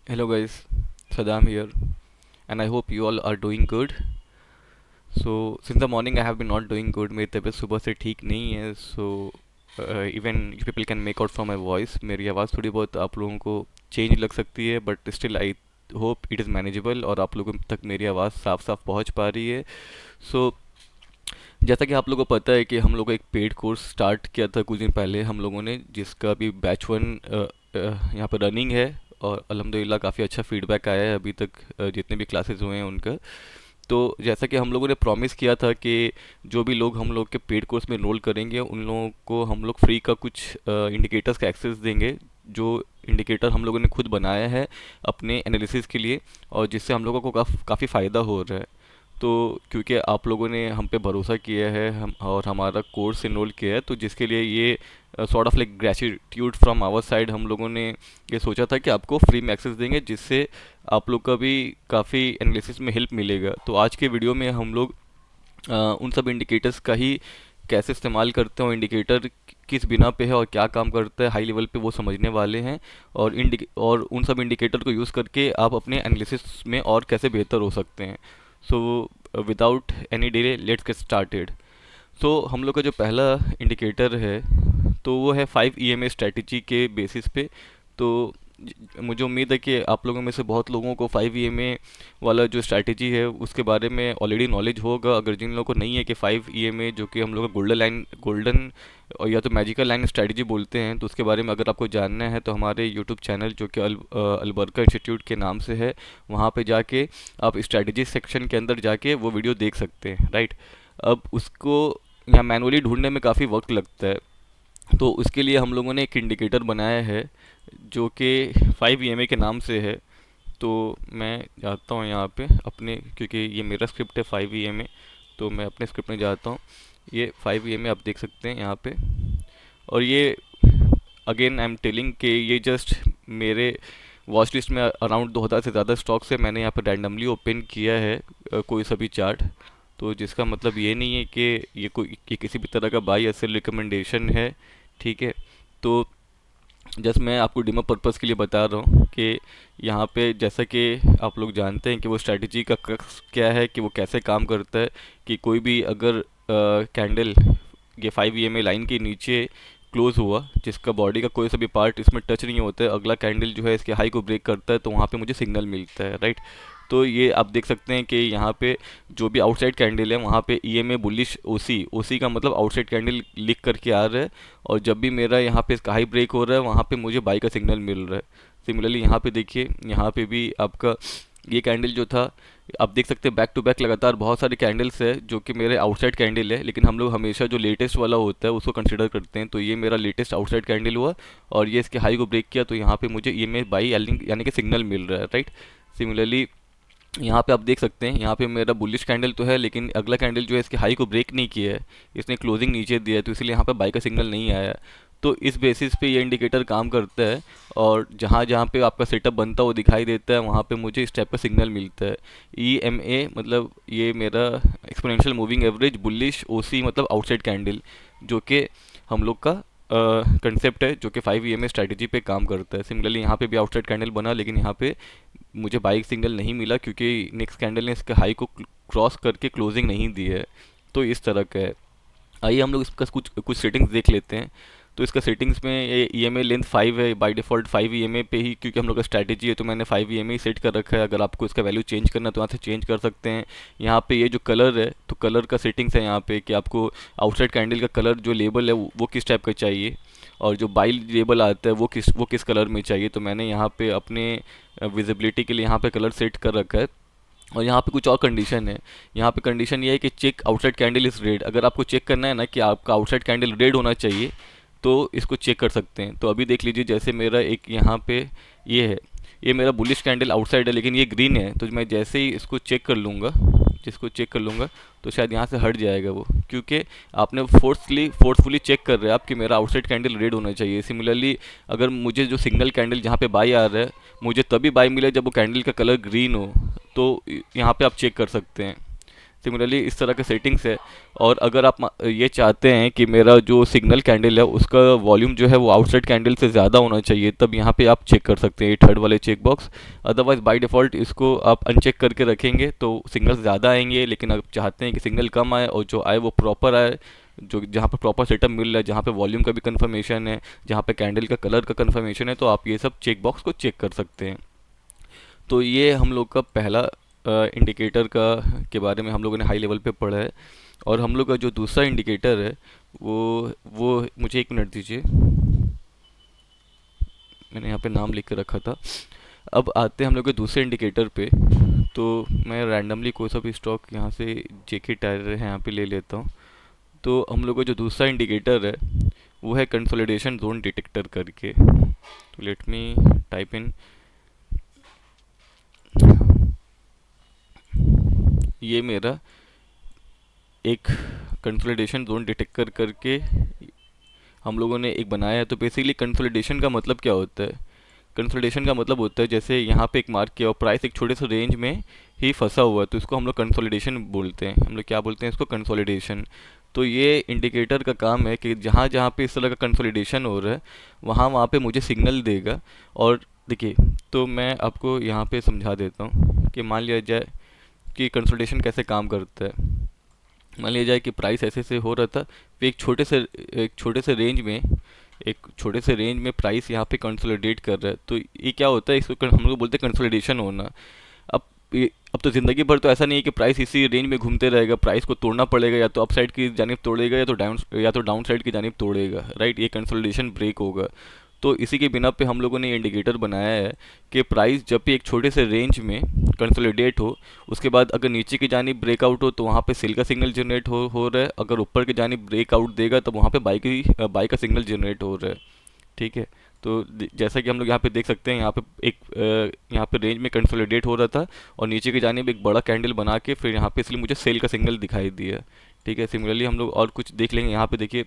Hello guys, Saddam here, and I hope you all are doing good. So since the morning I have been not doing good. मेरी तबीयत सुबह से ठीक नहीं है. So even you people can make out from my voice. मेरी आवाज़ थोड़ी बहुत आप लोगों को चेंज लग सकती है, but still I hope it is manageable और आप लोगों तक मेरी आवाज़ साफ साफ पहुंच पा रही है. सो जैसा कि आप लोगों को पता है कि हम लोग एक पेड कोर्स स्टार्ट किया था कुछ दिन पहले हम लोगों ने, जिसका अभी बैच वन यहाँ पर रनिंग है. और अल्हम्दुलिल्लाह काफ़ी अच्छा फीडबैक आया है अभी तक. जितने भी क्लासेस हुए हैं उनका. तो जैसा कि हम लोगों ने प्रॉमिस किया था कि जो भी लोग हम लोग के पेड कोर्स में एनरोल करेंगे उन लोगों को हम लोग फ्री का कुछ इंडिकेटर्स का एक्सेस देंगे, जो इंडिकेटर हम लोगों ने खुद बनाया है अपने एनालिसिस के लिए, और जिससे हम लोगों को काफ़ी फ़ायदा हो रहा है. तो क्योंकि आप लोगों ने हम पे भरोसा किया है हम और हमारा कोर्स एनरोल किया है, तो जिसके लिए ये sort of like gratitude from our side हम लोगों ने ये सोचा था कि आपको फ्री में एक्सेस देंगे, जिससे आप लोग का भी काफ़ी एनालिसिस में हेल्प मिलेगा. तो आज के वीडियो में हम लोग उन सब इंडिकेटर्स का ही कैसे इस्तेमाल करते हैं और इंडिकेटर किस बिना पे है और क्या काम करता है हाई लेवल पे वो समझने वाले हैं. और उन सब इंडिकेटर को यूज़ करके आप अपने एनालिसिस में और कैसे बेहतर हो सकते हैं. So without any delay let's get started. So हम लोग का जो पहला इंडिकेटर है तो वो है 5 EMA स्ट्रेटजी के बेसिस पे. तो मुझे उम्मीद है कि आप लोगों में से बहुत लोगों को 5 EMA वाला जो स्ट्रैटेजी है उसके बारे में ऑलरेडी नॉलेज होगा. अगर जिन लोगों को नहीं है कि 5 EMA जो कि हम लोग का गोल्डन और या तो मैजिकल लाइन स्ट्रैटेजी बोलते हैं, तो उसके बारे में अगर आपको जानना है तो हमारे यूट्यूब चैनल जो कि अलबरका इंस्टीट्यूट के नाम से है, वहाँ पे जाके आप स्ट्रैटेजी सेक्शन के अंदर जाके वो वीडियो देख सकते हैं. राइट. अब उसको यहाँ मैनुअली ढूंढने में काफ़ी वक्त लगता है, तो उसके लिए हम लोगों ने एक इंडिकेटर बनाया है जो कि 5 EMA के नाम से है. तो मैं जाता हूँ यहाँ पे अपने, क्योंकि ये मेरा स्क्रिप्ट है 5 EMA, तो मैं अपने स्क्रिप्ट में जाता हूँ. ये 5 EMA आप देख सकते हैं यहाँ पे. और ये अगेन आई एम टेलिंग कि ये जस्ट मेरे वॉच लिस्ट में अराउंड 2000 से ज़्यादा स्टॉक से मैंने यहाँ पे रैंडमली ओपन किया है कोई सभी चार्ट. तो जिसका मतलब ये नहीं है कि ये किसी भी तरह का बाई या सेल रिकमेंडेशन है. ठीक है. तो जस्ट मैं आपको डेमो पर्पस के लिए बता रहा हूँ कि यहाँ पे जैसा कि आप लोग जानते हैं कि वो स्ट्रैटेजी का क्रक्स क्या है, कि वो कैसे काम करता है. कि कोई भी अगर कैंडल ये 5 EMA लाइन के नीचे क्लोज हुआ, जिसका बॉडी का कोई सा भी पार्ट इसमें टच नहीं होता है, अगला कैंडल जो है इसके हाई को ब्रेक करता है, तो वहाँ पे मुझे सिग्नल मिलता है. राइट. तो ये आप देख सकते हैं कि यहाँ पे जो भी आउटसाइड कैंडल है वहाँ पे EMA बुलिश ओसी का मतलब आउटसाइड कैंडल लिख करके आ रहा है. और जब भी मेरा यहाँ पे इसका हाई ब्रेक हो रहा है वहाँ पे मुझे बाई का सिग्नल मिल रहा है. सिमिलरली यहाँ पे देखिए, यहाँ पे भी आपका ये कैंडल जो था, आप देख सकते हैं बैक टू बैक लगातार बहुत सारे कैंडल्स है जो कि मेरे आउटसाइड कैंडल है, लेकिन हम लोग हमेशा जो लेटेस्ट वाला होता है उसको कंसिडर करते हैं. तो ये मेरा लेटेस्ट आउटसाइड कैंडल हुआ और ये इसके हाई को ब्रेक किया, तो यहाँ पे मुझे EMA बाई यानी कि सिग्नल मिल रहा है. राइट. सिमिलरली यहाँ पे आप देख सकते हैं, यहाँ पे मेरा बुलिश कैंडल तो है, लेकिन अगला कैंडल जो है इसके हाई को ब्रेक नहीं किया है, इसने क्लोजिंग नीचे दिया है, तो इसलिए यहाँ पे बाई का सिग्नल नहीं आया है. तो इस बेसिस पे ये इंडिकेटर काम करता है. और जहाँ जहाँ पे आपका सेटअप बनता है वो दिखाई देता है, वहाँ पे मुझे इस टाइप का सिग्नल मिलता है. EMA मतलब ये मेरा exponential moving average bullish OC मतलब आउटसाइड कैंडल, जो कि हम लोग का कंसेप्ट है जो कि 5 EMA स्ट्रैटेजी पे काम करता है. सिमिलरली यहाँ पे भी आउटसाइड कैंडल बना, लेकिन यहाँ पे मुझे बाई सिग्नल नहीं मिला क्योंकि नेक्स्ट कैंडल ने इसके हाई को क्रॉस करके क्लोजिंग नहीं दी है. तो इस तरह का है. आइए हम लोग इसका कुछ कुछ सेटिंग्स देख लेते हैं. तो इसका सेटिंग्स में ये EMA लेंथ 5 है बाय डिफ़ॉल्ट 5 EMA पे ही, क्योंकि हम लोग का स्ट्रैटेजी है तो मैंने 5 EMA ही सेट कर रखा है. अगर आपको इसका वैल्यू चेंज करना है तो यहाँ से चेंज कर सकते हैं. यहाँ पे ये जो कलर है तो कलर का सेटिंग्स है यहाँ पे कि आपको आउटसाइड कैंडल का कलर जो लेबल है वो किस टाइप का चाहिए, और जो बाई लेबल आता है वो किस कलर में चाहिए. तो मैंने यहाँ पे अपने विजिबिलिटी के लिए यहाँ पे कलर सेट कर रखा है. और यहाँ पे कुछ और कंडीशन है. यहाँ पे कंडीशन ये है कि check outside candle is red. अगर आपको चेक करना है ना कि आपका आउटसाइड कैंडल रेड होना चाहिए, तो इसको चेक कर सकते हैं. तो अभी देख लीजिए, जैसे मेरा एक यहाँ पे ये है, ये मेरा बुलिश कैंडल आउटसाइड है लेकिन ये ग्रीन है, तो मैं जैसे ही इसको चेक कर लूँगा, जिसको चेक कर लूँगा तो शायद यहाँ से हट जाएगा वो, क्योंकि आपने फोर्सफुली चेक कर रहे हैं आप कि मेरा आउटसाइड कैंडल रेड होना चाहिए. सिमिलरली अगर मुझे जो सिग्नल कैंडल जहाँ पे बाई आ रहा है, मुझे तभी बाई मिले जब वो कैंडल का कलर ग्रीन हो, तो यहाँ पे आप चेक कर सकते हैं. सिमिलरली इस तरह के सेटिंग्स है। और अगर आप ये चाहते हैं कि मेरा जो सिग्नल कैंडल है उसका वॉल्यूम जो है वो आउटसाइड कैंडल से ज़्यादा होना चाहिए, तब यहाँ पे आप चेक कर सकते हैं ये थर्ड वाले check box. Otherwise by default इसको आप अनचेक करके रखेंगे तो सिग्नल ज़्यादा आएंगे, लेकिन आप चाहते हैं कि सिग्नल कम आए और जो आए वो प्रॉपर आए, जो जहाँ पर प्रॉपर सेटअप मिल रहा है, जहाँ पे वॉल्यूम का भी कंफर्मेशन है, जहाँ पे कैंडल का कलर का कंफर्मेशन है, तो आप ये सब चेक बॉक्स को चेक कर सकते हैं। तो ये हम लोग का पहला इंडिकेटर का के बारे में हम लोगों ने हाई लेवल पे पढ़ा है। और हम लोग का जो दूसरा इंडिकेटर है वो मुझे एक मिनट दीजिए, मैंने यहाँ पे नाम लिख के रखा था। अब आते हैं हम लोग के दूसरे इंडिकेटर पे। तो मैं रैंडमली कोई सा भी स्टॉक यहाँ से जेके टायर है यहाँ पे ले लेता हूँ। तो हम लोग का जो दूसरा इंडिकेटर है वो है कंसोलिडेशन जोन डिटेक्टर करके। तो लेट मी टाइप इन, ये मेरा एक कंसोलिडेशन जोन डिटेक्टर करके हम लोगों ने एक बनाया है। तो बेसिकली कंसोलिडेशन का मतलब क्या होता है? कंसोलिडेशन का मतलब होता है जैसे यहाँ पे एक मार्क किया और प्राइस एक छोटे से रेंज में ही फंसा हुआ है, तो इसको हम लोग कंसोलिडेशन बोलते हैं। हम लोग क्या बोलते हैं इसको? कंसोलिडेशन। तो ये इंडिकेटर का काम है कि जहाँ जहाँ पे इस तरह का कंसोलिडेशन हो रहा है वहाँ वहाँ पे मुझे सिग्नल देगा। और देखिए, तो मैं आपको यहाँ पे समझा देता हूँ कि मान लिया जाए कि कंसोलिडेशन कैसे काम करता है। मान लिया जाए कि प्राइस ऐसे से हो रहा था, फिर एक छोटे से रेंज में प्राइस यहाँ पे कंसोलिडेट कर रहा है। तो ये क्या होता है, इसको हम लोग बोलते हैं कंसोलिडेशन होना। अब अब तो ज़िंदगी भर तो ऐसा नहीं है कि प्राइस इसी रेंज में घूमते रहेगा, प्राइस को तोड़ना पड़ेगा, या तो अपसाइड की जानिब तोड़ेगा या तो डाउन साइड की जानिब तोड़ेगा, राइट। ये कंसोलिडेशन ब्रेक होगा। तो इसी के बिना पे हम लोगों ने ये इंडिकेटर बनाया है कि प्राइस जब भी एक छोटे से रेंज में कंसोलिडेट हो, उसके बाद अगर नीचे की जानिब ब्रेकआउट हो तो वहाँ पे सेल का सिग्नल जनरेट हो रहा है, अगर ऊपर की जानिब ब्रेकआउट देगा तो वहाँ पे बाई का सिग्नल जनरेट हो रहा है। ठीक है। तो जैसा कि हम लोग यहाँ पे देख सकते हैं, यहाँ पे रेंज में कंसोलिडेट हो रहा था और नीचे की जानिब एक बड़ा कैंडल बना के फिर यहाँ पे इसलिए मुझे सेल का सिग्नल दिखाई दिया। ठीक है। सिमिलरली हम लोग और कुछ देख लेंगे। यहाँ पे देखिए,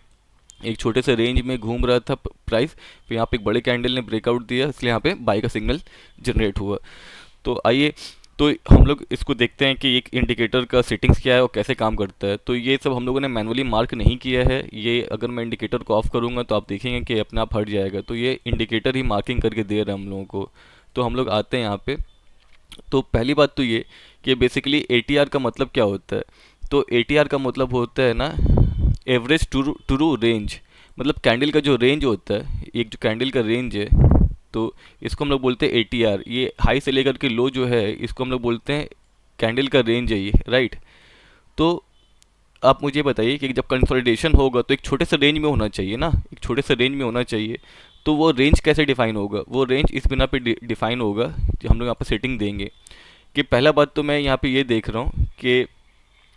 एक छोटे से रेंज में घूम रहा था प्राइस, फिर यहाँ पे एक बड़े कैंडल ने ब्रेकआउट दिया, इसलिए यहाँ पे बाई का सिग्नल जनरेट हुआ। तो आइए, तो हम लोग इसको देखते हैं कि एक इंडिकेटर का सेटिंग्स क्या है और कैसे काम करता है। तो ये सब हम लोगों ने मैनुअली मार्क नहीं किया है, ये अगर मैं इंडिकेटर को ऑफ करूँगा तो आप देखेंगे कि अपने आप हट जाएगा। तो ये इंडिकेटर ही मार्किंग करके दे रहा है हम लोगों को। तो हम लोग आते हैं यहाँ पे। तो पहली बात तो ये कि बेसिकली एटीआर का मतलब क्या होता है। तो एटीआर का मतलब होता है ना, एवरेज टू रेंज। मतलब कैंडल का जो रेंज होता है, एक जो कैंडल का रेंज है, तो इसको हम लोग बोलते हैं एटीआर। ये हाई से लेकर के लो जो है इसको हम लोग बोलते हैं कैंडल का रेंज है ये, राइट। तो आप मुझे बताइए कि जब कंसोलिडेशन होगा तो एक छोटे से रेंज में होना चाहिए ना, एक छोटे से रेंज में होना चाहिए। तो वो रेंज कैसे डिफाइन होगा? वो रेंज इस बिना पे डिफाइन होगा कि हम लोग यहाँ पर सेटिंग देंगे कि पहला बात तो मैं यहाँ पे ये देख रहा हूँ कि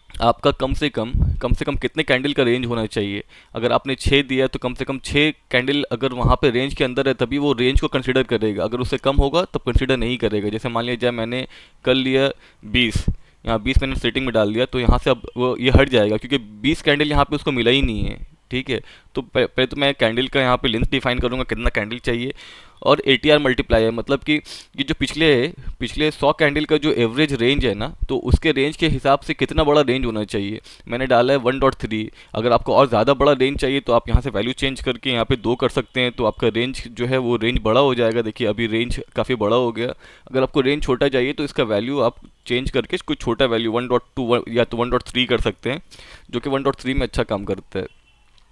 आपका कम से कम कितने कैंडल का रेंज होना चाहिए। अगर आपने 6 दिया तो कम से कम 6 कैंडल अगर वहाँ पे रेंज के अंदर है तभी वो रेंज को कंसिडर करेगा, अगर उससे कम होगा तब कंसिडर नहीं करेगा। जैसे मान लिया जाए मैंने कर लिया 20, यहाँ 20 मैंने सेटिंग में डाल दिया, तो यहाँ से अब वो ये हट जाएगा क्योंकि 20 कैंडल यहाँ पे उसको मिला ही नहीं है। ठीक है। तो पहले तो मैं कैंडल का यहाँ पे लेंथ डिफाइन करूँगा कितना कैंडल चाहिए, और एटीआर मल्टीप्लायर मतलब कि ये जो पिछले 100 कैंडल का जो एवरेज रेंज है ना, तो उसके रेंज के हिसाब से कितना बड़ा रेंज होना चाहिए। मैंने डाला है 1.3। अगर आपको और ज़्यादा बड़ा रेंज चाहिए तो आप यहाँ से वैल्यू चेंज करके यहाँ पे 2 कर सकते हैं, तो आपका रेंज जो है वो रेंज बड़ा हो जाएगा। देखिए अभी रेंज काफ़ी बड़ा हो गया। अगर आपको रेंज छोटा चाहिए तो इसका वैल्यू आप चेंज करके इसको छोटा वैल्यू 1.2 या तो 1.3 कर सकते हैं, जो कि 1.3 में अच्छा काम करता है।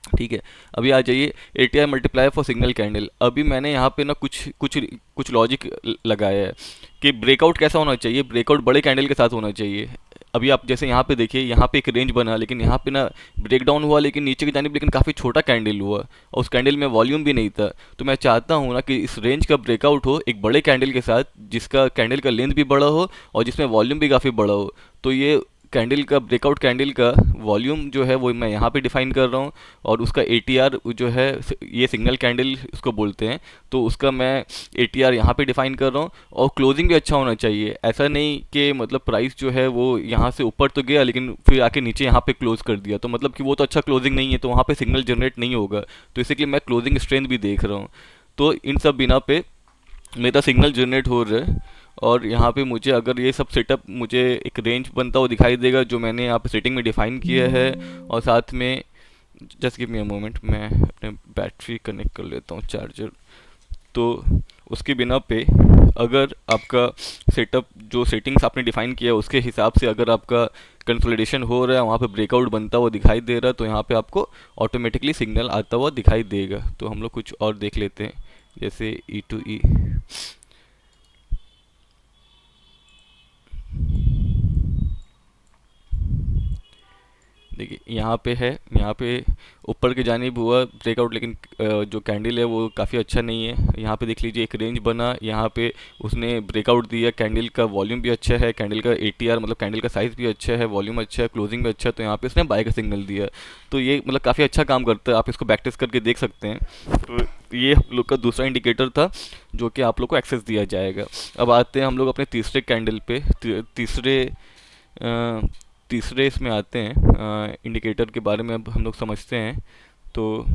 ठीक है। अभी आ जाइए ATI multiplier for signal candle. अभी मैंने यहाँ पे ना कुछ कुछ कुछ लॉजिक लगाया है कि ब्रेकआउट कैसा होना चाहिए। ब्रेकआउट बड़े कैंडल के साथ होना चाहिए। अभी आप जैसे यहाँ पे देखिए, यहाँ पे एक रेंज बना, लेकिन यहाँ पे ना ब्रेक डाउन हुआ, लेकिन नीचे की जानिब लेकिन काफ़ी छोटा कैंडल हुआ और उस कैंडल में वॉल्यूम भी नहीं था। तो मैं चाहता हूँ ना कि इस रेंज का ब्रेकआउट हो एक बड़े कैंडल के साथ, जिसका कैंडल का लेंथ भी बड़ा हो और जिसमें वॉल्यूम भी काफ़ी बड़ा हो। तो ये कैंडल का ब्रेकआउट कैंडल का वॉल्यूम जो है वो मैं यहाँ पे डिफाइन कर रहा हूँ, और उसका एटीआर जो है, ये सिग्नल कैंडल उसको बोलते हैं, तो उसका मैं एटीआर यहाँ पे डिफाइन कर रहा हूँ। और क्लोजिंग भी अच्छा होना चाहिए। ऐसा नहीं कि मतलब प्राइस जो है वो यहाँ से ऊपर तो गया लेकिन फिर आके नीचे यहाँ पे क्लोज कर दिया, तो मतलब कि वो तो अच्छा क्लोजिंग नहीं है, तो वहाँ पे सिग्नल जनरेट नहीं होगा। तो इसी के लिए मैं क्लोजिंग स्ट्रेंथ भी देख रहा हूँ। तो इन सब बिना पे मेरा सिग्नल जनरेट हो रहा है। और यहाँ पे मुझे अगर ये सब सेटअप मुझे एक रेंज बनता हुआ दिखाई देगा जो मैंने यहाँ पे सेटिंग में डिफाइन किया है। और साथ में just give me a moment, मैं अपने बैटरी कनेक्ट कर लेता हूँ चार्जर। तो उसके बिना पे अगर आपका सेटअप जो सेटिंग्स आपने डिफाइन किया है उसके हिसाब से अगर आपका कंसोलिडेशन हो रहा है, वहाँ पे ब्रेकआउट बनता हुआ दिखाई दे रहा है, तो यहाँ पे आपको ऑटोमेटिकली सिग्नल आता हुआ दिखाई देगा। तो हम लोग कुछ और देख लेते हैं, जैसे ई टू ई। देखिए यहाँ पे है, यहाँ पे ऊपर की जानिब हुआ ब्रेकआउट, लेकिन जो कैंडल है वो काफ़ी अच्छा नहीं है। यहाँ पे देख लीजिए एक रेंज बना, यहाँ पे उसने ब्रेकआउट दिया। कैंडल का वॉल्यूम भी अच्छा है, कैंडल का एटीआर मतलब कैंडल का साइज़ भी अच्छा है, वॉल्यूम अच्छा है, क्लोजिंग भी अच्छा है, तो यहाँ पे उसने बाय का सिग्नल दिया। तो ये मतलब काफ़ी अच्छा काम करता है, आप इसको बैक टेस्ट करके देख सकते हैं। तो ये हम लोग का दूसरा इंडिकेटर था जो कि आप लोग को एक्सेस दिया जाएगा। अब आते हैं हम लोग अपने तीसरे कैंडल पे, तीसरे अ, तीसरे इसमें आते हैं इंडिकेटर के बारे में अब हम लोग समझते हैं। तो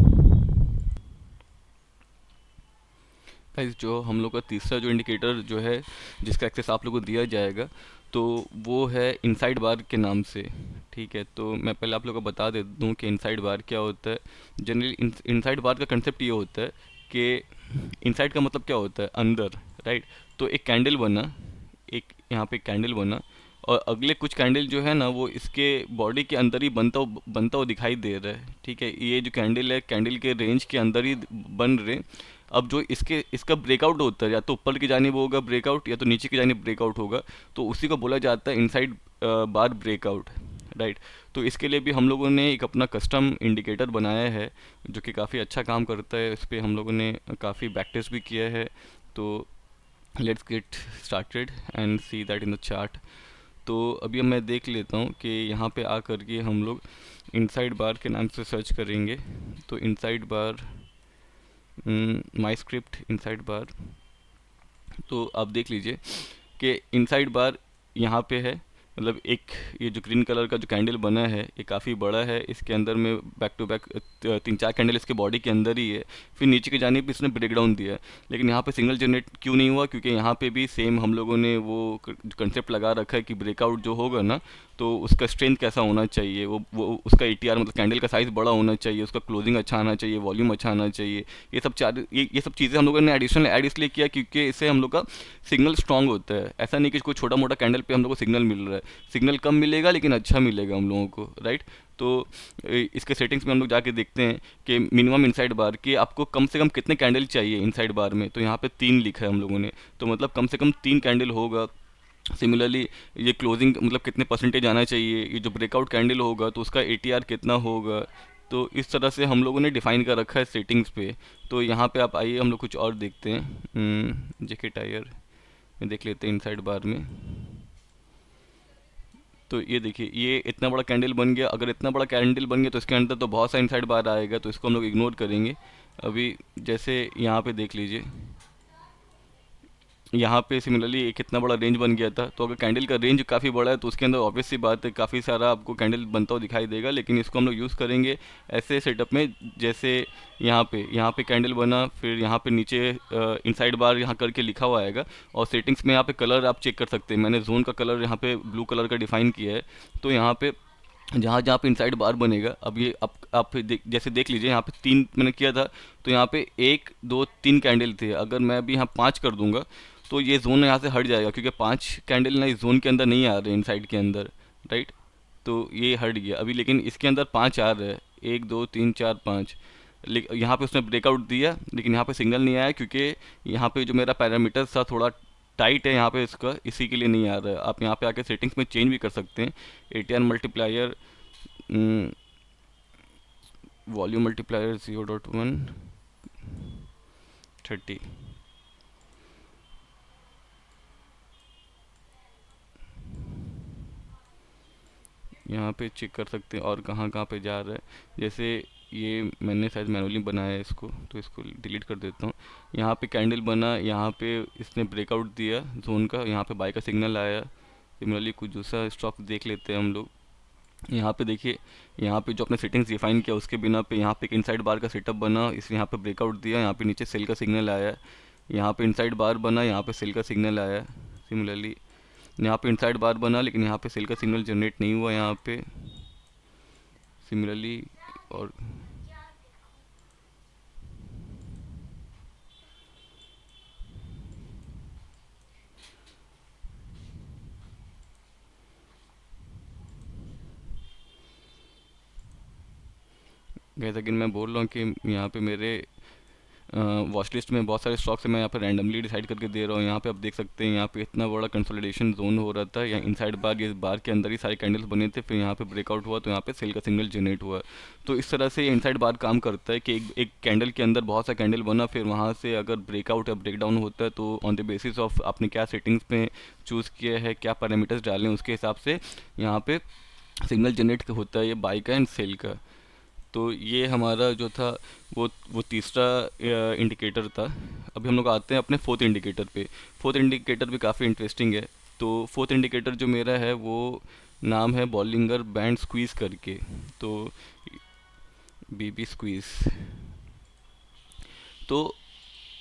गाइस जो हम लोग का तीसरा जो इंडिकेटर जो है जिसका एक्सेस आप लोगों को दिया जाएगा, तो वो है इनसाइड बार के नाम से। ठीक है, तो मैं पहले आप लोगों को बता दे दूं कि इनसाइड बार क्या होता है। जनरली इनसाइड बार का कंसेप्ट ये होता है कि इनसाइड का मतलब क्या होता है, अंदर, राइट। तो एक कैंडल बना, एक यहाँ पे कैंडल बना, और अगले कुछ कैंडल जो है ना वो इसके बॉडी के अंदर ही बनता हुआ दिखाई दे रहा है। ठीक है, ये जो कैंडल है कैंडल के रेंज के अंदर ही बन रहे। अब जो इसका ब्रेकआउट होता है, या तो ऊपर की जानिब होगा ब्रेकआउट या तो नीचे की जानिब ब्रेकआउट होगा, तो उसी को बोला जाता है इनसाइड बार ब्रेकआउट, राइट। तो इसके लिए भी हम लोगों ने एक अपना कस्टम इंडिकेटर बनाया है जो कि काफ़ी अच्छा काम करता है। इस पर हम लोगों ने काफ़ी बैक टेस्ट भी किया है। तो let's get started and see that in the chart. तो अभी अब मैं देख लेता हूँ कि यहाँ पे आ कर के हम लोग इनसाइड बार के नाम से सर्च करेंगे। तो inside bar, my script inside bar. तो आप देख लीजिए कि इनसाइड बार यहाँ पे है। मतलब एक ये जो ग्रीन कलर का जो कैंडल बना है ये काफ़ी बड़ा है, इसके अंदर में बैक टू बैक तीन चार कैंडल इसके बॉडी के अंदर ही है। फिर नीचे की जानिब इसने ब्रेक डाउन दिया है, लेकिन यहाँ पे सिग्नल जनरेट क्यों नहीं हुआ, क्योंकि यहाँ पे भी सेम हम लोगों ने वो कंसेप्ट लगा रखा है कि ब्रेकआउट जो होगा ना तो उसका स्ट्रेंथ कैसा होना चाहिए, वो उसका एटीआर मतलब कैंडल का साइज़ बड़ा होना चाहिए, उसका क्लोजिंग अच्छा आना चाहिए, वॉल्यूम अच्छा आना चाहिए। ये सब चीज़ें हम लोगों ने एडिशनल ऐड इसलिए किया क्योंकि इससे हम लोग का सिग्नल स्ट्रांग होता है। ऐसा नहीं कि कोई छोटा मोटा कैंडल पे हम लोग को सिग्नल मिल रहा है, सिग्नल कम मिलेगा लेकिन अच्छा मिलेगा हम लोगों को, राइट। तो इसके सेटिंग्स में हम लोग जाके देखते हैं कि मिनिमम इनसाइड बार कि आपको कम से कम कितने कैंडल चाहिए इनसाइड बार में। तो यहाँ पे 3 लिखा है हम लोगों ने, तो मतलब कम से कम 3 कैंडल होगा। सिमिलरली ये क्लोजिंग मतलब कितने परसेंटेज आना चाहिए, ये जो ब्रेकआउट कैंडल होगा तो उसका एटीआर कितना होगा। तो इस तरह से हम लोगों ने डिफाइन कर रखा है सेटिंग्स पे। तो यहाँ पे आप आइए हम लोग कुछ और देखते हैं। जेके टायर में देख लेते हैं इनसाइड बार में। तो ये देखिए ये इतना बड़ा कैंडल बन गया। अगर इतना बड़ा कैंडल बन गया तो इसके अंदर तो बहुत सा इनसाइड बार आएगा, तो इसको हम लोग इग्नोर करेंगे। अभी जैसे यहाँ पे देख लीजिए, यहाँ पे सिमिलरली एक कितना बड़ा रेंज बन गया था। तो अगर कैंडल का रेंज काफ़ी बड़ा है तो उसके अंदर ऑब्वियस सी बात है काफ़ी सारा आपको कैंडल बनता हुआ दिखाई देगा, लेकिन इसको हम लोग यूज़ करेंगे ऐसे सेटअप में जैसे यहाँ पे कैंडल बना, फिर यहाँ पे नीचे इनसाइड बार यहाँ करके लिखा हुआ आएगा। और सेटिंग्स में यहाँ पे कलर आप चेक कर सकते हैं, मैंने जोन का कलर यहाँ पे ब्लू कलर का डिफाइन किया है। तो यहाँ पे जहाँ जहाँ पे इनसाइड बार बनेगा, अब ये आप जैसे देख लीजिए यहाँ पे 3 मैंने किया था, तो यहाँ पे 1 2 3 कैंडल थे। अगर मैं अभी यहाँ 5 कर दूंगा तो ये जोन यहाँ से हट जाएगा, क्योंकि 5 कैंडल ना इस जोन के अंदर नहीं आ रहे इनसाइड के अंदर, राइट। तो ये हट गया अभी, लेकिन इसके अंदर 5 आ रहे हैं, 1 2 3 4 5। यहाँ पे उसने ब्रेकआउट दिया लेकिन यहाँ पे सिग्नल नहीं आया, क्योंकि यहाँ पे जो मेरा पैरामीटर था थोड़ा टाइट है यहाँ पे इसका, इसी के लिए नहीं आ रहा है। आप यहाँ पे आके सेटिंग्स में चेंज भी कर सकते हैं। ATR multiplier, volume multiplier 0.1 30। यहाँ पे चेक कर सकते हैं और कहाँ कहाँ पे जा रहा है। जैसे ये मैंने शायद मैनुअली बनाया है इसको, तो इसको डिलीट कर देता हूँ। यहाँ पे कैंडल बना, यहाँ पे इसने ब्रेकआउट दिया जोन का, यहाँ पे बाय का सिग्नल आया। सिमिलरली कुछ दूसरा स्टॉक देख लेते हैं हम लोग। यहाँ पे देखिए, यहाँ पे जो अपने सेटिंग्स डिफाइन किया उसके बिना पे यहाँ पे एक इनसाइड बार का सेटअप बना, इस यहाँ पे ब्रेकआउट दिया, यहाँ पे नीचे सेल का सिग्नल आया। यहाँ पे इनसाइड बार बना, यहाँ पे सेल का सिग्नल आया। सिमिलरली यहाँ पे इनसाइड बार बना, लेकिन यहाँ पे सेल का सिग्नल जनरेट नहीं हुआ यहाँ पे सिमिलरली। और गैस अगेन मैं बोल रहा हूँ कि यहाँ पे मेरे वॉच लिस्ट में बहुत सारे स्टॉक्स है, मैं यहाँ पे रैंडमली डिसाइड करके दे रहा हूँ। यहाँ पे आप देख सकते हैं यहाँ पे इतना बड़ा कंसोलिडेशन जोन हो रहा था, यहाँ इनसाइड बार, ये बार के अंदर ही सारे कैंडल्स बने थे, फिर यहाँ पे ब्रेकआउट हुआ तो यहाँ पे सेल का सिग्नल जनरेट हुआ। तो इस तरह से इनसाइड बार काम करता है कि एक कैंडल के अंदर बहुत सा कैंडल बना, फिर वहाँ से अगर ब्रेकआउट या ब्रेकडाउन होता है तो ऑन द बेसिस ऑफ आपने क्या सेटिंग्स में चूज़ किया है, क्या पैरामीटर्स डाले हैं, उसके हिसाब से यहाँ पे सिग्नल जनरेट होता है ये बाई का एंड सेल का। तो ये हमारा जो था वो तीसरा इंडिकेटर था। अभी हम लोग आते हैं अपने फोर्थ इंडिकेटर पे। फोर्थ इंडिकेटर भी काफ़ी इंटरेस्टिंग है। तो फोर्थ इंडिकेटर जो मेरा है वो नाम है बॉलिंगर बैंड स्क्वीज़ करके। तो बीबी स्क्वीज़। तो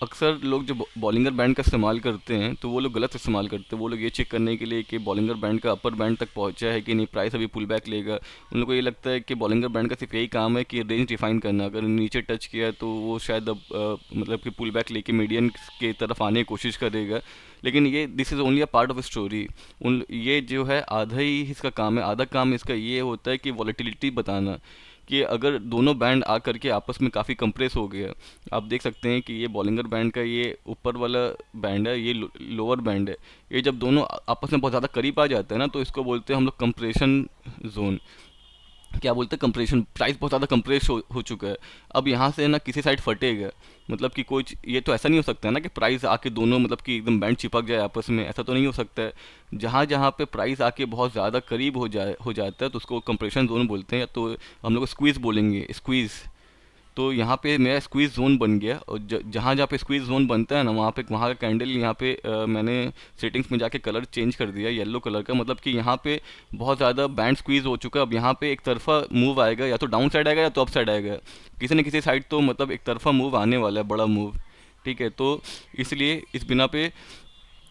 अक्सर लोग जो बॉलिंगर बैंड का इस्तेमाल करते हैं तो वो लोग गलत इस्तेमाल करते हैं। वो लोग ये चेक करने के लिए कि बॉलिंगर बैंड का अपर बैंड तक पहुंचा है कि नहीं, प्राइस अभी पुल बैक लेगा। उन लोगों को ये लगता है कि बॉलिंगर बैंड का सिर्फ यही काम है कि रेंज डिफाइन करना, अगर नीचे टच किया तो वो शायद अब मतलब कि पुल बैक लेके मीडियन के तरफ आने की कोशिश करेगा। लेकिन ये this is only a part of story. उन ये जो है आधा ही इसका काम है। आधा काम इसका ये होता है कि वॉलेटिलिटी बताना, कि अगर दोनों बैंड आ करके आपस में काफ़ी कंप्रेस हो गया। आप देख सकते हैं कि ये बॉलिंगर बैंड का ये ऊपर वाला बैंड है, ये लोअर बैंड है। ये जब दोनों आपस में बहुत ज़्यादा करीब आ जाते हैं ना, तो इसको बोलते हैं हम लोग कंप्रेशन जोन। क्या बोलते हैं, कंप्रेशन। प्राइस बहुत ज़्यादा कंप्रेस हो चुका है। अब यहाँ से ना किसी साइड फटेगा, मतलब कि कोई ये तो ऐसा नहीं हो सकता है ना कि प्राइस आके दोनों मतलब कि एकदम बैंड चिपक जाए आपस में, ऐसा तो नहीं हो सकता है। जहाँ जहाँ पे प्राइस आके बहुत ज़्यादा करीब हो जाता है तो उसको कंप्रेशन जोन बोलते हैं, या तो हम लोग स्क्वीज़ बोलेंगे, स्क्वीज़। तो यहाँ पे मेरा स्क्वीज़ जोन बन गया, और जहाँ जहाँ पे स्क्वीज़ जोन बनता है ना, वहाँ पे वहाँ का कैंडल यहाँ पे मैंने सेटिंग्स में जाके कलर चेंज कर दिया येलो कलर का। मतलब कि यहाँ पे बहुत ज़्यादा बैंड स्क्वीज़ हो चुका है। अब यहाँ पे एक तरफा मूव आएगा, या तो डाउन साइड आएगा या तो अप साइड आएगा, किसी न किसी साइड तो मतलब एक तरफा मूव आने वाला है, बड़ा मूव। ठीक है, तो इसलिए इस बिना पे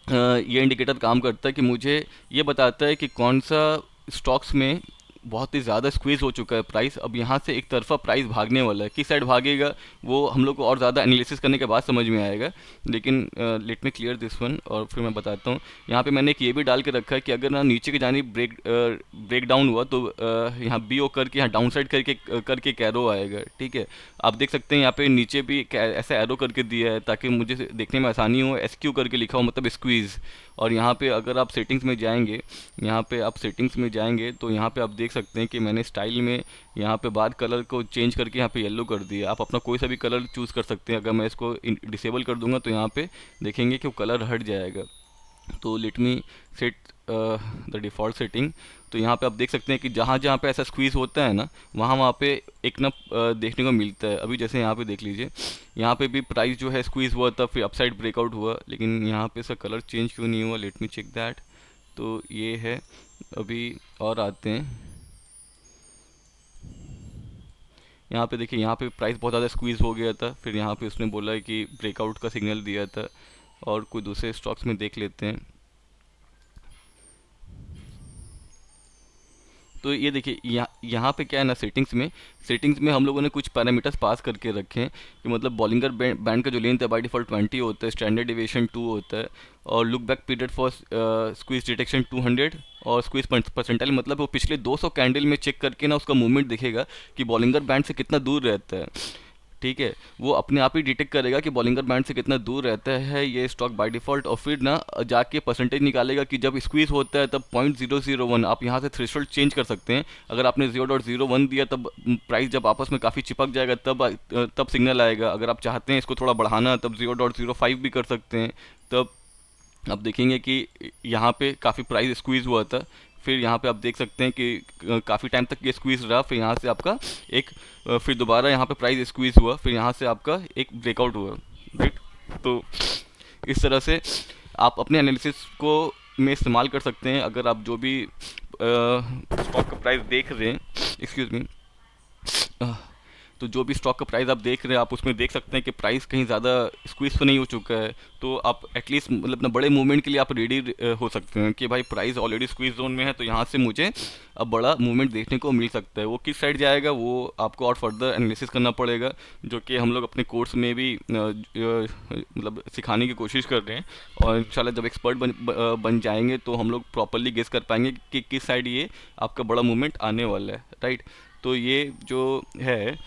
ये इंडिकेटर काम करता है कि मुझे ये बताता है कि कौन सा स्टॉक्स में बहुत ही ज़्यादा स्क्वीज़ हो चुका है प्राइस। अब यहाँ से एक तरफा प्राइस भागने वाला है, किस साइड भागेगा वो हम लोग को और ज़्यादा एनालिसिस करने के बाद समझ में आएगा। लेकिन let me clear this one और फिर मैं बताता हूँ। यहाँ पे मैंने एक ये भी डाल के रखा है कि अगर ना नीचे की जानिब ब्रेक डाउन हुआ तो यहाँ बी ओ करके यहाँ डाउन साइड करके एक एरो आएगा। ठीक है, आप देख सकते हैं यहाँ पे नीचे भी ऐसा एरो करके दिया है ताकि मुझे देखने में आसानी हो। एस क्यू करके लिखा हो, मतलब स्क्वीज़। और यहाँ पे अगर आप सेटिंग्स में जाएंगे, यहाँ पे आप सेटिंग्स में जाएंगे तो यहाँ पे आप देख सकते हैं कि मैंने स्टाइल में यहाँ पे बाद कलर को चेंज करके यहाँ पे येलो कर दिया। आप अपना कोई सा भी कलर चूज़ कर सकते हैं। अगर मैं इसको डिसेबल कर दूंगा तो यहाँ पे देखेंगे कि वो कलर हट जाएगा। तो let me set the default setting. तो यहाँ पे आप देख सकते हैं कि जहाँ जहाँ पे ऐसा स्क्वीज़ होता है ना, वहाँ वहाँ पे एक ना देखने को मिलता है। अभी जैसे यहाँ पे देख लीजिए, यहाँ पे भी प्राइस जो है स्क्वीज़ हुआ था, फिर अपसाइड ब्रेकआउट हुआ, लेकिन यहाँ पे इसका कलर चेंज क्यों नहीं हुआ, लेट मी चेक दैट। तो ये है। अभी और आते हैं, यहाँ पे देखिए, यहाँ पे प्राइस बहुत ज़्यादा स्क्वीज़ हो गया था, फिर यहाँ पे उसने बोला है कि ब्रेकआउट का सिग्नल दिया था। और कोई दूसरे स्टॉक्स में देख लेते हैं। तो ये देखिए, यहाँ पे क्या है ना, सेटिंग्स में हम लोगों ने कुछ पैरामीटर्स पास करके रखे हैं कि मतलब बॉलिंगर बैंड का जो लेंथ है बाय डिफ़ॉल्ट 20 होता है, स्टैंडर्ड डिविएशन 2 होता है, और look back period for squeeze detection 200, और स्क्वीज परसेंटाइल मतलब वो पिछले 200 कैंडल में चेक करके ना उसका मूवमेंट दिखेगा कि बॉलिंगर बैंड से कितना दूर रहता है। ठीक है, वो अपने आप ही डिटेक्ट करेगा कि बॉलिंगर बैंड से कितना दूर रहता है ये स्टॉक बाय डिफ़ॉल्ट, और फिर ना जाके परसेंटेज निकालेगा कि जब स्क्वीज होता है तब 0.001। आप यहाँ से थ्रेशोल्ड चेंज कर सकते हैं। अगर आपने 0.01 दिया तब प्राइस जब आपस में काफ़ी चिपक जाएगा तब सिग्नल आएगा। अगर आप चाहते हैं इसको थोड़ा बढ़ाना तब 0.05 भी कर सकते हैं। तब आप देखेंगे कि यहाँ पे काफ़ी प्राइस स्क्वीज़ हुआ था। फिर यहाँ पे आप देख सकते हैं कि काफ़ी टाइम तक ये स्क्वीज़ रहा, फिर यहाँ से आपका एक फिर दोबारा यहाँ पे प्राइस स्क्वीज़ हुआ, फिर यहाँ से आपका एक ब्रेकआउट हुआ। राइट, तो इस तरह से आप अपने एनालिसिस को में इस्तेमाल कर सकते हैं। अगर आप जो भी स्टॉक का प्राइस देख रहे हैं, एक्सक्यूज़ मी, तो जो भी स्टॉक का प्राइस आप देख रहे हैं, आप उसमें देख सकते हैं कि प्राइस कहीं ज़्यादा स्क्वीज तो नहीं हो चुका है। तो आप एटलीस्ट मतलब अपना बड़े मूवमेंट के लिए आप रेडी हो सकते हैं कि भाई प्राइस ऑलरेडी स्क्वीज जोन में है, तो यहाँ से मुझे अब बड़ा मूवमेंट देखने को मिल सकता है। वो किस साइड जाएगा वो आपको और फर्दर एनालिसिस करना पड़ेगा, जो कि हम लोग अपने कोर्स में भी मतलब सिखाने की कोशिश कर रहे हैं। और इंशाल्लाह जब एक्सपर्ट बन जाएंगे तो हम लोग प्रॉपरली गेस कर पाएंगे कि किस साइड ये आपका बड़ा मूवमेंट आने वाला है, राइट। तो ये जो है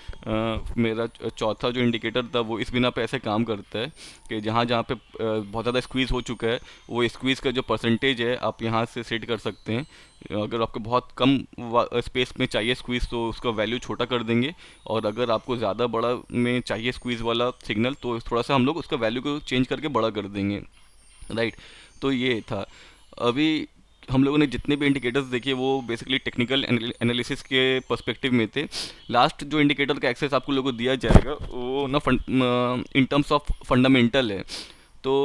मेरा चौथा जो इंडिकेटर था वो इस बिना पे ऐसे काम करता है कि जहाँ जहाँ पे बहुत ज़्यादा स्क्वीज़ हो चुका है, वो स्क्वीज़ का जो परसेंटेज है आप यहाँ से सेट कर सकते हैं। अगर आपको बहुत कम स्पेस में चाहिए स्क्वीज़ तो उसका वैल्यू छोटा कर देंगे, और अगर आपको ज़्यादा बड़ा में चाहिए स्क्वीज़ वाला सिग्नल तो थोड़ा सा हम लोग उसका वैल्यू को चेंज करके बड़ा कर देंगे, राइट। तो ये था। अभी हम लोगों ने जितने भी इंडिकेटर्स देखे वो बेसिकली टेक्निकल एनालिसिस के पर्सपेक्टिव में थे। लास्ट जो इंडिकेटर का एक्सेस आपको लोगों को दिया जाएगा वो ना इन टर्म्स ऑफ फंडामेंटल है। तो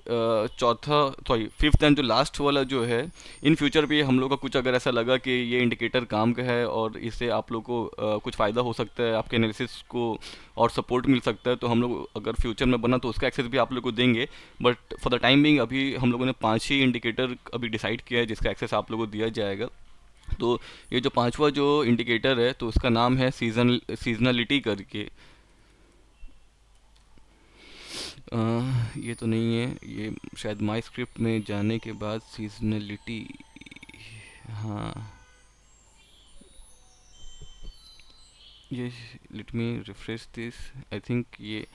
चौथा सॉरी फिफ्थ एंड जो लास्ट वाला जो है, इन फ्यूचर भी हम लोग का कुछ अगर ऐसा लगा कि ये इंडिकेटर काम का है और इससे आप लोग को कुछ फ़ायदा हो सकता है, आपके एनालिसिस को और सपोर्ट मिल सकता है, तो हम लोग अगर फ्यूचर में बना तो उसका एक्सेस भी आप लोग को देंगे। But for the time being अभी हम लोगों ने 5 ही इंडिकेटर अभी डिसाइड किया है जिसका एक्सेस आप लोगों को दिया जाएगा। तो ये जो पांचवा जो इंडिकेटर है तो उसका नाम है सीजनलिटी करके। ये तो नहीं है, ये शायद माई स्क्रिप्ट में जाने के बाद सीजनलिटी, हाँ ये, let me refresh this. I think ये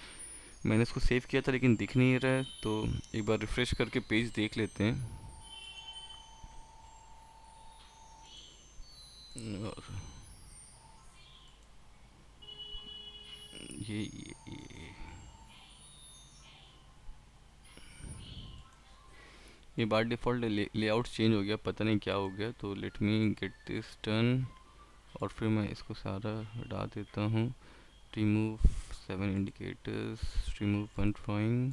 मैंने इसको सेव किया था लेकिन दिख नहीं रहा है, तो एक बार रिफ्रेश करके पेज देख लेते हैं। और ये बाय डिफ़ॉल्ट लेआउट चेंज हो गया, पता नहीं क्या हो गया। तो let me get this done, और फिर मैं इसको सारा हटा देता हूँ। Remove 7 indicators, remove 1 drawing,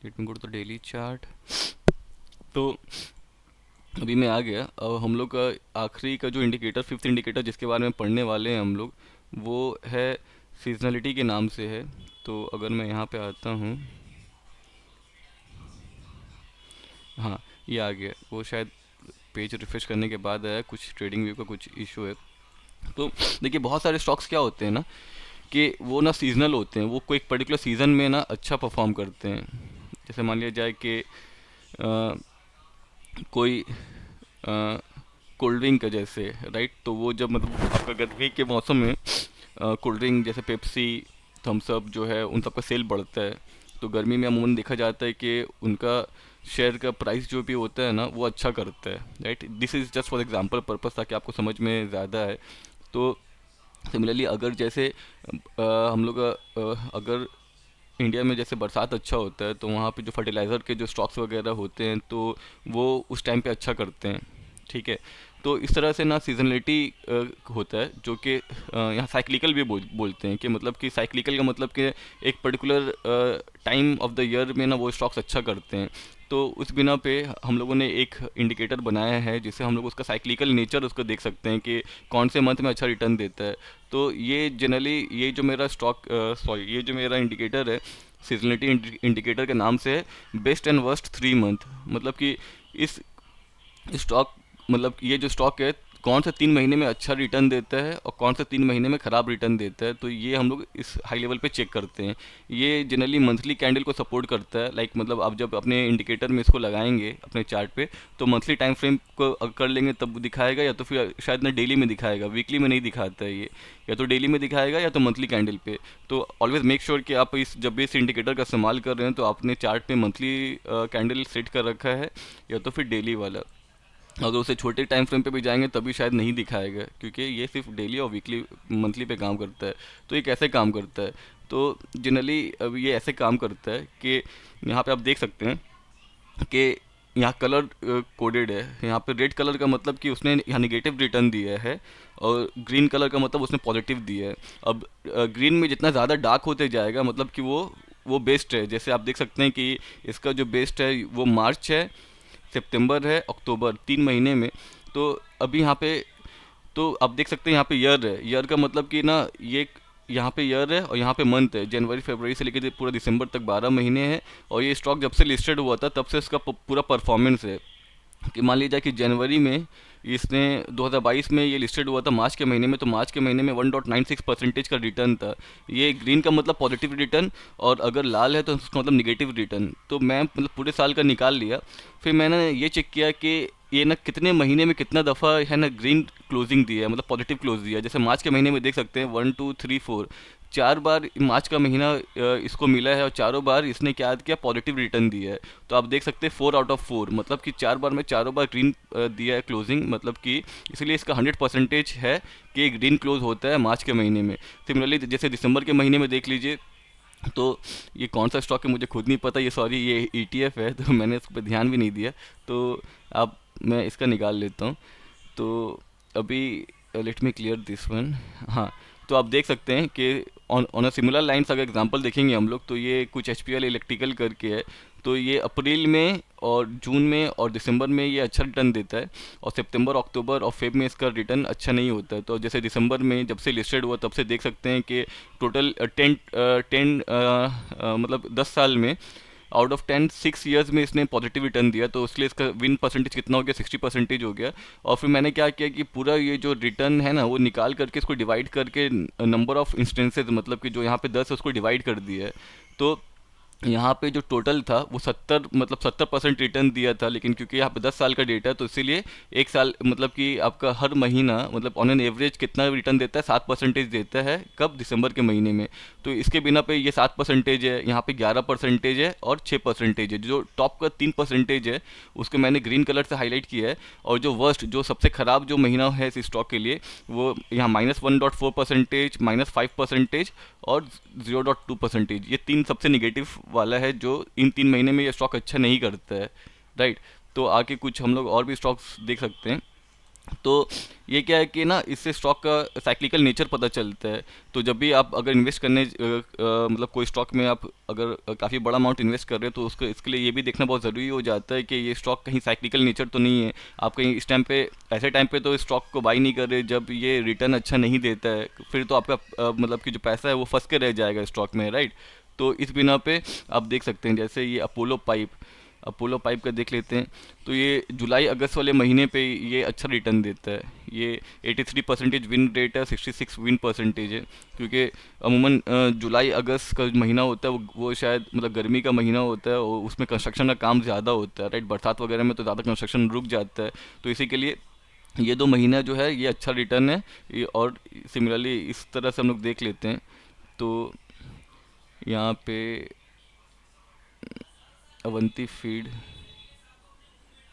let me go to the daily chart. तो अभी मैं आ गया। अब हम लोग का आखिरी का जो इंडिकेटर, फिफ्थ इंडिकेटर जिसके बारे में पढ़ने वाले हैं हम लोग, वो है सीजनलिटी के नाम से है। तो अगर मैं यहाँ पे आता हूँ, हाँ ये आ गया। वो शायद पेज रिफ्रेश करने के बाद आया, कुछ ट्रेडिंग व्यू का कुछ इशू है। तो देखिए बहुत सारे स्टॉक्स क्या होते हैं ना कि वो ना सीजनल होते हैं, वो कोई एक पर्टिकुलर सीज़न में ना अच्छा परफॉर्म करते हैं। जैसे मान लिया जाए कि कोई कोल्ड ड्रिंक का जैसे, राइट। तो वो जब मतलब आपका गर्मी के मौसम में कोल्ड ड्रिंक जैसे पेप्सी, थम्स अप जो है उन सबका सेल बढ़ता है। तो गर्मी में अमूमन देखा जाता है कि उनका शेयर का प्राइस जो भी होता है ना वो अच्छा करता है, right. This is just for example purpose, ताकि आपको समझ में ज़्यादा है। तो सिमिलरली अगर जैसे हम लोग अगर इंडिया में जैसे बरसात अच्छा होता है तो वहाँ पे जो फर्टिलाइज़र के जो स्टॉक्स वगैरह होते हैं तो वो उस टाइम पे अच्छा करते हैं, ठीक है। तो इस तरह से ना सीजनलिटी होता है, जो कि यहाँ साइक्लिकल भी बोलते हैं कि मतलब कि साइक्लिकल का मतलब कि एक particular time of the year में ना वो स्टॉक्स अच्छा करते हैं। तो उस बिना पे हम लोगों ने एक इंडिकेटर बनाया है जिससे हम लोग उसका साइक्लिकल नेचर उसको देख सकते हैं कि कौन से मंथ में अच्छा रिटर्न देता है। तो ये जनरली ये जो मेरा ये जो मेरा इंडिकेटर है सीजनलिटी इंडिकेटर के नाम से है बेस्ट एंड वर्स्ट 3 मंथ। मतलब कि इस स्टॉक, मतलब ये जो स्टॉक है कौन से 3 महीने में अच्छा रिटर्न देता है और कौन से 3 महीने में ख़राब रिटर्न देता है, तो ये हम लोग इस हाई लेवल पे चेक करते हैं। ये जनरली मंथली कैंडल को सपोर्ट करता है। लाइक मतलब आप जब अपने इंडिकेटर में इसको लगाएंगे अपने चार्ट पे तो मंथली टाइम फ्रेम को कर लेंगे तब दिखाएगा, या तो फिर शायद ना डेली में दिखाएगा, वीकली में नहीं दिखाता है ये, या तो डेली में दिखाएगा या तो मंथली कैंडल पे। तो ऑलवेज मेक श्योर कि आप जब भी इस इंडिकेटर का इस्तेमाल कर रहे हैं तो आपने चार्ट पे मंथली कैंडल सेट कर रखा है या तो फिर डेली वाला। अगर उसे छोटे टाइम फ्रेम पे भी जाएंगे तभी शायद नहीं दिखाएगा, क्योंकि ये सिर्फ डेली और वीकली मंथली पे काम करता है। तो ये कैसे काम करता है, तो जनरली अब ये ऐसे काम करता है कि यहाँ पे आप देख सकते हैं कि यहाँ कलर कोडेड है। यहाँ पे रेड कलर का मतलब कि उसने यहाँ निगेटिव रिटर्न दिया है, और ग्रीन कलर का मतलब उसने पॉजिटिव दिया है। अब ग्रीन में जितना ज़्यादा डार्क होते जाएगा मतलब कि वो बेस्ट है। जैसे आप देख सकते हैं कि इसका जो बेस्ट है वो मार्च है, सितंबर है, अक्टूबर, 3 महीने में। तो अभी यहाँ पे तो आप देख सकते हैं यहाँ पे ईयर है, ईयर का मतलब कि ना ये यहाँ पे ईयर है और यहाँ पे मंथ है, जनवरी फरवरी से लेकर पूरा दिसंबर तक 12 महीने हैं। और ये स्टॉक जब से लिस्टेड हुआ था तब से इसका पूरा परफॉर्मेंस है कि मान लीजिए कि जनवरी में इसने 2022 में ये लिस्टेड हुआ था मार्च के महीने में, तो मार्च के महीने में 1.96% का रिटर्न था। ये ग्रीन का मतलब पॉजिटिव रिटर्न, और अगर लाल है तो उसका मतलब निगेटिव रिटर्न। तो मैं मतलब पूरे साल का निकाल लिया। फिर मैंने ये चेक किया कि ये ना कितने महीने में कितना दफ़ा है ना ग्रीन क्लोजिंग दिया है, मतलब पॉजिटिव क्लोज दिया है। जैसे मार्च के महीने में देख सकते हैं 1 2 3 4, 4 बार मार्च का महीना इसको मिला है और चारों बार इसने क्या किया, पॉजिटिव रिटर्न दिया है। तो आप देख सकते हैं 4 आउट ऑफ 4, मतलब कि 4 बार में चारों बार ग्रीन दिया है क्लोजिंग, मतलब कि इसलिए इसका 100% है कि ग्रीन क्लोज होता है मार्च के महीने में। सिमिलरली जैसे दिसंबर के महीने में देख लीजिए, तो ये कौन सा स्टॉक है मुझे खुद नहीं पता, ये सॉरी ये ईटीएफ है, तो मैंने इस पर ध्यान भी नहीं दिया। तो अब मैं इसका निकाल लेता हूँ। तो अभी let me clear this one. हाँ, तो आप देख सकते हैं कि ऑन अ सिमिलर लाइन्स अगर एग्जांपल देखेंगे हम लोग, तो ये कुछ एच इलेक्ट्रिकल करके है। तो ये अप्रैल में और जून में और दिसंबर में ये अच्छा रिटर्न देता है, और सितंबर अक्टूबर और फेब में इसका रिटर्न अच्छा नहीं होता है। तो जैसे दिसंबर में जब से लिस्टेड हुआ तब से देख सकते हैं कि टोटल टेन मतलब 10 साल में आउट ऑफ 10 6 ईयर्स में इसने पॉजिटिव रिटर्न दिया। तो इसलिए इसका विन परसेंटेज कितना हो गया, 60% हो गया। और फिर मैंने क्या किया कि पूरा ये जो रिटर्न है ना वो निकाल करके इसको डिवाइड करके नंबर ऑफ इंस्टेंसेज, मतलब कि जो यहाँ पे 10 है उसको डिवाइड कर दिया है। तो यहाँ पे जो टोटल था वो 70% रिटर्न दिया था, लेकिन क्योंकि यहाँ पे 10 साल का डेटा है तो इसीलिए एक साल मतलब कि आपका हर महीना मतलब ऑन एन एवरेज कितना रिटर्न देता है, 7% देता है। कब, दिसंबर के महीने में। तो इसके बिना पे ये 7% है, यहाँ पे 11% है और 6% है। जो टॉप का 3% है उसको मैंने ग्रीन कलर से हाईलाइट किया है। और जो वर्स्ट, जो सबसे ख़राब जो महीना है इस स्टॉक के लिए, वो यहाँ -1.4%, -5% और 0.2%, ये तीन सबसे निगेटिव वाला है, जो इन 3 महीने में ये स्टॉक अच्छा नहीं करता है, राइट। तो आगे कुछ हम लोग और भी स्टॉक्स देख सकते हैं। तो ये क्या है कि ना इससे स्टॉक का साइक्लिकल नेचर पता चलता है। तो जब भी आप अगर इन्वेस्ट करने मतलब कोई स्टॉक में आप अगर काफ़ी बड़ा अमाउंट इन्वेस्ट कर रहे हो, तो उसको इसके लिए ये भी देखना बहुत ज़रूरी हो जाता है कि ये स्टॉक कहीं साइक्लिकल नेचर तो नहीं है। आप कहीं इस टाइम पे, ऐसे टाइम पे तो इस स्टॉक को बाई नहीं कर रहे जब ये रिटर्न अच्छा नहीं देता है, फिर तो आपका मतलब कि जो पैसा है वो फंस के रह जाएगा स्टॉक में, राइट। तो इस बिना पे आप देख सकते हैं, जैसे ये अपोलो पाइप का देख लेते हैं। तो ये जुलाई अगस्त वाले महीने पे ये अच्छा रिटर्न देता है। ये 83% विन रेट है, 66 विन परसेंटेज है। क्योंकि अमूमन जुलाई अगस्त का महीना होता है वो शायद मतलब गर्मी का महीना होता है, और उसमें कंस्ट्रक्शन का काम ज़्यादा होता है, राइट। बरसात वगैरह में तो ज़्यादा कंस्ट्रक्शन रुक जाता है। तो इसी के लिए ये 2 महीना जो है ये अच्छा रिटर्न है। और सिमिलरली इस तरह से हम लोग देख लेते हैं। तो यहाँ पे अवंती फीड,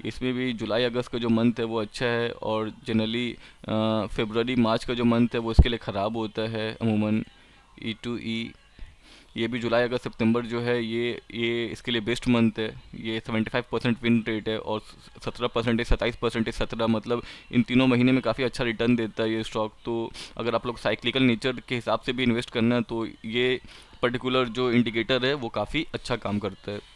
इसमें भी जुलाई अगस्त का जो मंथ है वो अच्छा है, और जनरली फरवरी मार्च का जो मंथ है वो इसके लिए ख़राब होता है अमूमन। E2E, ये भी जुलाई अगस्त सितंबर जो है ये इसके लिए बेस्ट मंथ है। ये 75% विन रेट है, और 17%, 27%, 17, मतलब इन तीनों महीने में काफ़ी अच्छा रिटर्न देता है ये स्टॉक। तो अगर आप लोग साइक्लिकल नेचर के हिसाब से भी इन्वेस्ट करना है तो ये पर्टिकुलर जो इंडिकेटर है वो काफ़ी अच्छा काम करता है।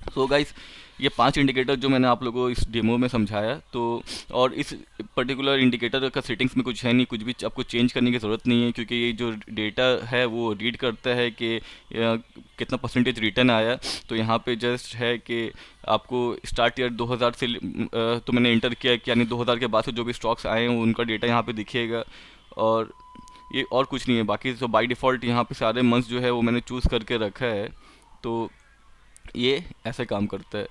सो गाइस, ये 5 इंडिकेटर जो मैंने आप लोगों को इस डेमो में समझाया, तो और इस पर्टिकुलर इंडिकेटर का सेटिंग्स में कुछ है नहीं, कुछ भी आपको चेंज करने की ज़रूरत नहीं है, क्योंकि ये जो डेटा है वो रीड करता है कि कितना परसेंटेज रिटर्न आया। तो यहाँ पे जस्ट है कि आपको स्टार्ट ईयर 2000 से तो मैंने इंटर किया कि यानी 2000 के बाद से जो भी स्टॉक्स आए हैं उनका डेटा यहाँ पे दिखेगा। और ये और कुछ नहीं है, बाकी तो बाय डिफ़ॉल्ट यहाँ पे सारे मंथ्स जो है वो मैंने चूज़ करके रखा है। तो ये ऐसे काम करता है।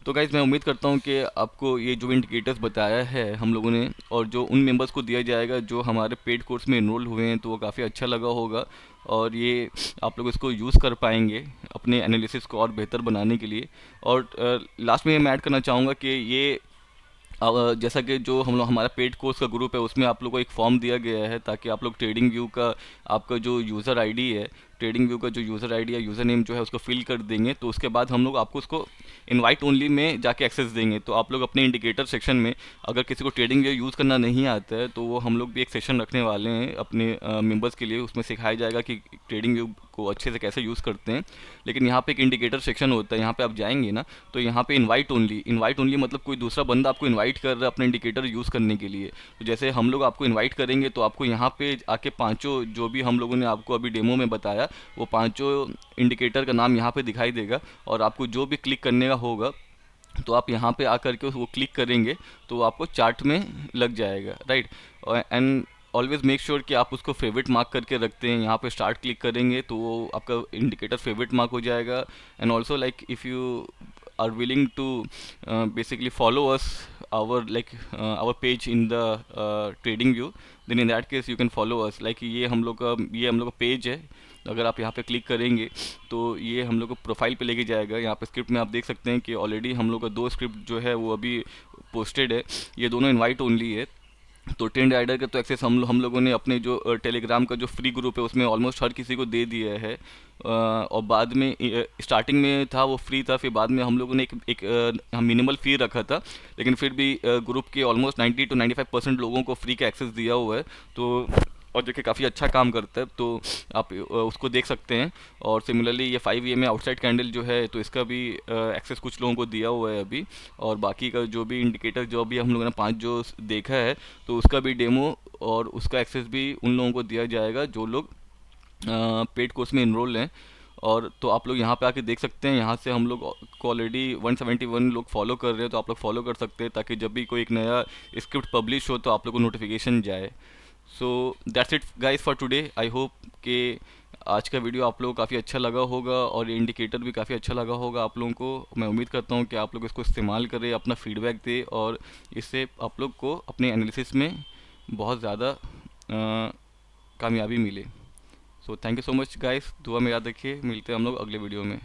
तो गाइज़, मैं उम्मीद करता हूँ कि आपको ये जो इंडिकेटर्स बताया है हम लोगों ने, और जो उन मेंबर्स को दिया जाएगा जो हमारे पेड कोर्स में इनरोल हुए हैं, तो वो काफ़ी अच्छा लगा होगा। और ये आप लोग इसको यूज़ कर पाएंगे अपने एनालिसिस को और बेहतर बनाने के लिए। और लास्ट में मैं ऐड करना चाहूँगा कि ये जैसा कि जो हम लोग हमारा पेड कोर्स का ग्रुप है उसमें आप लोग को एक फॉर्म दिया गया है, ताकि आप लोग ट्रेडिंग व्यू का आपका जो यूज़र आईडी है, ट्रेडिंग व्यू का जो यूज़र आईडी या यूज़र नेम जो है उसको फिल कर देंगे। तो उसके बाद हम लोग आपको उसको इनवाइट ओनली में जाके एक्सेस देंगे। तो आप लोग अपने इंडिकेटर सेक्शन में, अगर किसी को ट्रेडिंग व्यू यूज़ करना नहीं आता है, तो वो हम लोग भी एक सेशन रखने वाले हैं अपने मेंबर्स के लिए। उसमें सिखाया जाएगा कि ट्रेडिंग व्यू को अच्छे से कैसे यूज़ करते हैं। लेकिन यहाँ पे एक इंडिकेटर सेक्शन होता है, यहाँ पे आप जाएंगे ना तो यहाँ पे इनवाइट ओनली मतलब कोई दूसरा बंदा आपको इनवाइट कर रहा है अपना इंडिकेटर यूज़ करने के लिए। तो जैसे हम लोग आपको इनवाइट करेंगे तो आपको यहाँ पे आके पांचों जो भी हम लोगों ने आपको अभी डेमो में बताया वो पांचों इंडिकेटर का नाम यहाँ पे दिखाई देगा, और आपको जो भी क्लिक करने का होगा तो आप यहाँ पे आकर के वो क्लिक करेंगे तो वो आपको चार्ट में लग जाएगा, right. And always make sure कि आप उसको फेवरेट मार्क करके रखते हैं। यहाँ पे स्टार्ट क्लिक करेंगे तो वो आपका इंडिकेटर फेवरेट मार्क हो जाएगा। And also like if you are willing to basically follow us our page in the trading view, then in that case you can follow us। like ये हम लोग का पेज है। अगर आप यहाँ पे क्लिक करेंगे तो ये हम लोग को प्रोफाइल पे लेके जाएगा। यहाँ पे स्क्रिप्ट में आप देख सकते हैं कि ऑलरेडी हम लोग का 2 स्क्रिप्ट जो है वो अभी पोस्टेड है। ये दोनों इनवाइट ओनली है। तो ट्रेंड राइडर का तो एक्सेस हम लोगों ने अपने जो टेलीग्राम का जो फ्री ग्रुप है उसमें ऑलमोस्ट हर किसी को दे दिया है। और बाद में स्टार्टिंग में था वो फ्री था, फिर बाद में हम लोगों ने एक मिनिमल फ़ी रखा था, लेकिन फिर भी ग्रुप के ऑलमोस्ट 90 to 95% लोगों को फ्री का एक्सेस दिया हुआ है। तो और जो कि काफ़ी अच्छा काम करता है, तो आप उसको देख सकते हैं। और सिमिलरली ये 5 EMA आउटसाइड कैंडल जो है तो इसका भी एक्सेस कुछ लोगों को दिया हुआ है अभी। और बाकी का जो भी इंडिकेटर जो अभी हम लोगों ने 5 जो देखा है तो उसका भी डेमो और उसका एक्सेस भी उन लोगों को दिया जाएगा जो लोग पेड कोर्स में इनरोल हैं। और तो आप लोग यहाँ पे आके देख सकते हैं, यहाँ से हम लोग को ऑलरेडी 171 लोग फॉलो कर रहे हैं, तो आप लोग फॉलो कर सकते हैं ताकि जब भी कोई एक नया स्क्रिप्ट पब्लिश हो तो आप लोग को नोटिफिकेशन जाए। So that's it guys for today. I hope कि आज का वीडियो आप लोगों को काफ़ी अच्छा लगा होगा और ये इंडिकेटर भी काफ़ी अच्छा लगा होगा आप लोगों को। मैं उम्मीद करता हूँ कि आप लोग इसको इस्तेमाल करें, अपना फीडबैक दें और इससे आप लोग को अपने एनालिसिस में बहुत ज़्यादा कामयाबी मिले। So thank you so much guys, दुआ में याद रखिए। मिलते हैं हम लोग अगले वीडियो में।